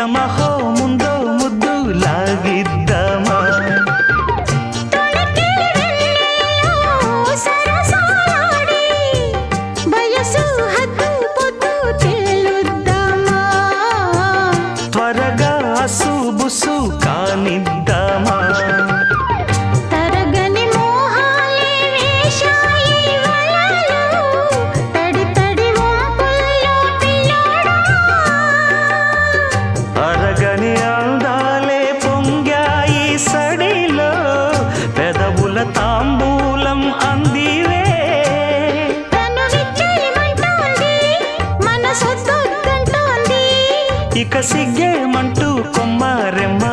యమహో ముందో ముద్దు లాగిద్దామా త్వరగా అసుబుసు కానిద్దామా అరగని అందాలే పొంగాయి సడిలో పెదవుల తాంబూలం అందివే ఇక సిగ్గేమంటూ కొమ్మారెమ్మ